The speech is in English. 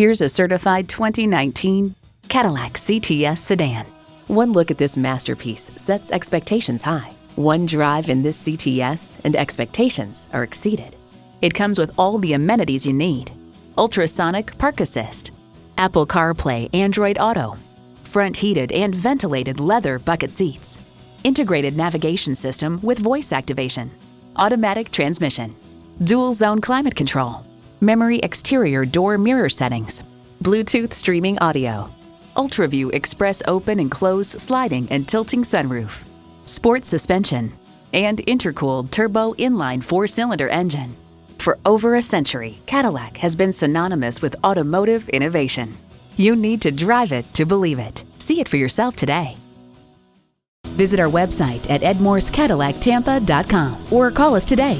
Here's a certified 2019 Cadillac CTS sedan. One look at this masterpiece sets expectations high. One drive in this CTS and expectations are exceeded. It comes with all the amenities you need: ultrasonic park assist, Apple CarPlay Android Auto, front heated and ventilated leather bucket seats, integrated navigation system with voice activation, automatic transmission, dual zone climate control, memory exterior door mirror settings, Bluetooth streaming audio, UltraView express open and close sliding and tilting sunroof, sport suspension, and intercooled turbo inline 4-cylinder engine. For over a century, Cadillac has been synonymous with automotive innovation. You need to drive it to believe it. See it for yourself today. Visit our website at edmorsecadillactampa.com or call us today.